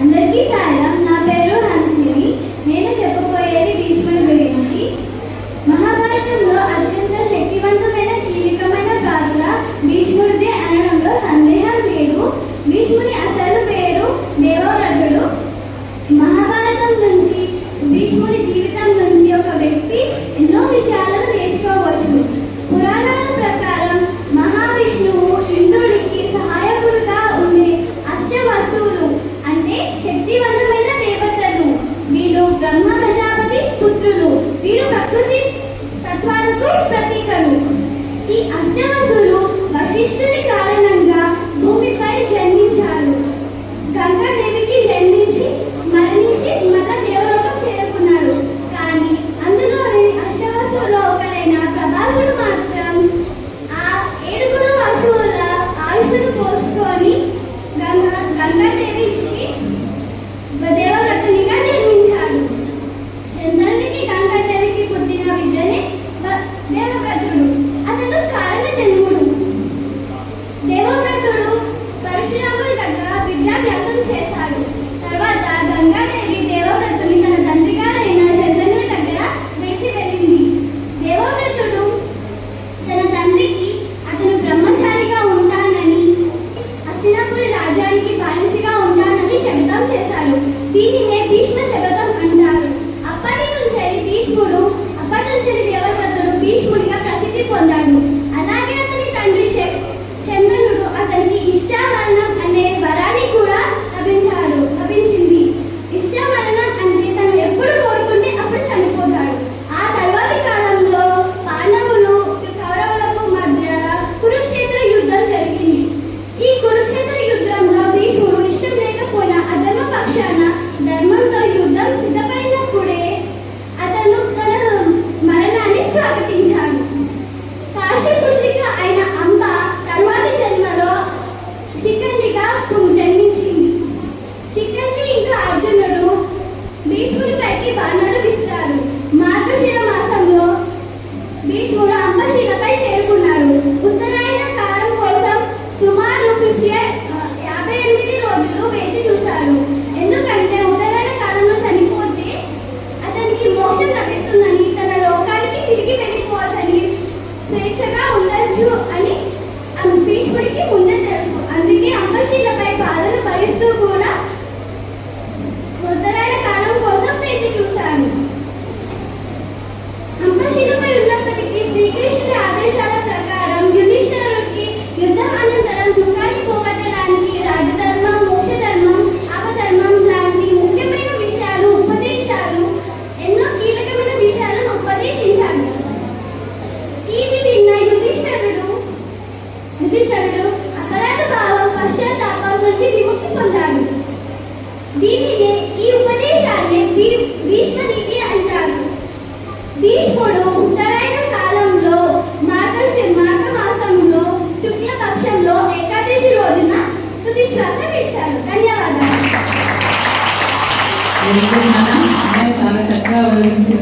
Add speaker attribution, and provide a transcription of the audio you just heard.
Speaker 1: అందరికీ సాయం. నా పేరు హన్సిని. నేను చెప్పబోయేది భీష్ముడి గురించి. మహాభారతంలో అత్యంత శక్తివంతమైన కీలకమైన పాత్ర భీష్ముడిదే అనడంలో సందేహం లేదు. భీష్ముని అసలు పేరు దేవవ్రతుడు. మహాభారతం నుంచి, భీష్ముడి జీవితం నుంచి ఒక వ్యక్తి ఎన్నో విషయాలను నేర్చుకోవచ్చు. పురాణాల ప్రకారం మహావిష్ణువు ఇంద్రుడికి సహాయకులుగా ఉండే అష్టవసువులు అంటే శక్తివంతమైన దేవతలు. వీరు బ్రహ్మ ప్రజాపతి పుత్రులు. వీరు ప్రకృతి తత్వాలకు ప్రతీకలు. ఈ అష్టవసులు వశిష్ఠుని కారణంగా భూమిపై జన్మించారు. గంగాదేవికి జన్మించి మరణించి మళ్ళా దేవలోకం చేరుకున్నారు. కానీ అందులోని అష్టవసులో ఒకరైన ప్రభాసుడు మాత్రం ఆ 7 వసువుల ఆయుష్ను పోసుకొని గంగాదేవికి దేవవ్రతునిగా జన్మించాడు. చంద్రునికి గంగాదేవికి పుట్టిన బిడ్డనే దేవవ్రతుడు. అతను కారణ జన్ముడు. దేవవ్రతుడు పరశురాముడి దగ్గర విద్యాభ్యాసం చేశాడు. తర్వాత గంగాదేవి దేవవ్రతుని తన తండ్రి గారైన చంద్రుని దగ్గర విడిచి వెళ్ళింది. దేవవ్రతుడు తన తండ్రికి అతను బ్రహ్మచారిగా ఉంటానని, హస్తినాపురి రాజ్యానికి బానిసగా ఉంటానని శపథం చేశాడు. దీనినే భీష్మ శపథం అంటారు. అప్పటి నుంచి దేవవ్రతుడు భీష్ముడిగా ప్రసిద్ధి పొందాడు. అలాగే అతని తండ్రి చంద్రుడు అతనికి ఇష్టామరణం అనే వరాన్ని కూడా లభించింది. ఇష్టామరణం అంటే తను ఎప్పుడు కోరుకుంటే అప్పుడు చనిపోతాడు. ఆ తర్వాతి కాలంలో పాండవులు కౌరవులకు మధ్య కురుక్షేత్ర యుద్ధం జరిగింది. ఈ కురుక్షేత్ర యుద్ధంలో భీష్ముడు ఇష్టం లేకపోయినా అధర్మ పక్షాన ధర్మంతో యుద్ధం సిద్ధపడినప్పుడే అతను తన మరణాన్ని స్వాగతించాడు. కాశ్యపుత్రిక అయిన అంబ తర్వాతి జన్మలో శిఖండిగా జన్మించింది. శిఖండి ఇంకా అర్జునుడు భీష్ముడిపైకి బాణాలు విస్తారు. మార్గశిర మాసంలో భీష్ముడు అంబశిలపై చేరుకున్నారు. ఉత్తరాయణ కాలం కోసం సుమారు 58 రోజులు వేచి చూశారు. ఎందుకంటే ఉత్తరాయణ కాలంలో చనిపోతే అతనికి మోక్షం లభిస్తుందని, తన లోకానికి తిరిగి వెళ్ళిపోవచ్చని, స్వేచ్ఛగా ఉండొచ్చు అని భీష్ముడికి ముందే తెలుసు. అందుకే అంబశీలపై బాధలు భరిస్తూ కూడా ఉత్తరాయణ కాలం కోసం వేచి చూశాడు. అంబశీలపై ఉన్నప్పటికీ శ్రీకృష్ణుడి ఆదేశాల ప్రకారం యుధిష్ఠిరుడికి యుద్ధం అనంతరం దుఃఖాన్ని పోగొట్టడానికి రాజధర్మం, మోక్షధర్మం, అపధర్మం లాంటి ముఖ్యమైన విషయాలు ఉపదేశాలు, ఎన్నో కీలకమైన విషయాలను ఉపదేశించాడు. ఇది విన్న యుధిష్ఠిరుడు అపరాధ భావం, పశ్చాత్తాపం నుంచి విముక్తి పొందాడు. దీనినే, ఈ ఉపదేశాన్ని భీష్మ నీతి అంటారు. భీష్ముడు ఉత్తరాయణ కాలంలో మార్గమాసంలో శుక్లపక్షంలో ఏకాదశి రోజున తుది శ్వాస విడిచారు. ధన్యవాదాలు.
Speaker 2: చాలా చక్కగా వివరించారు.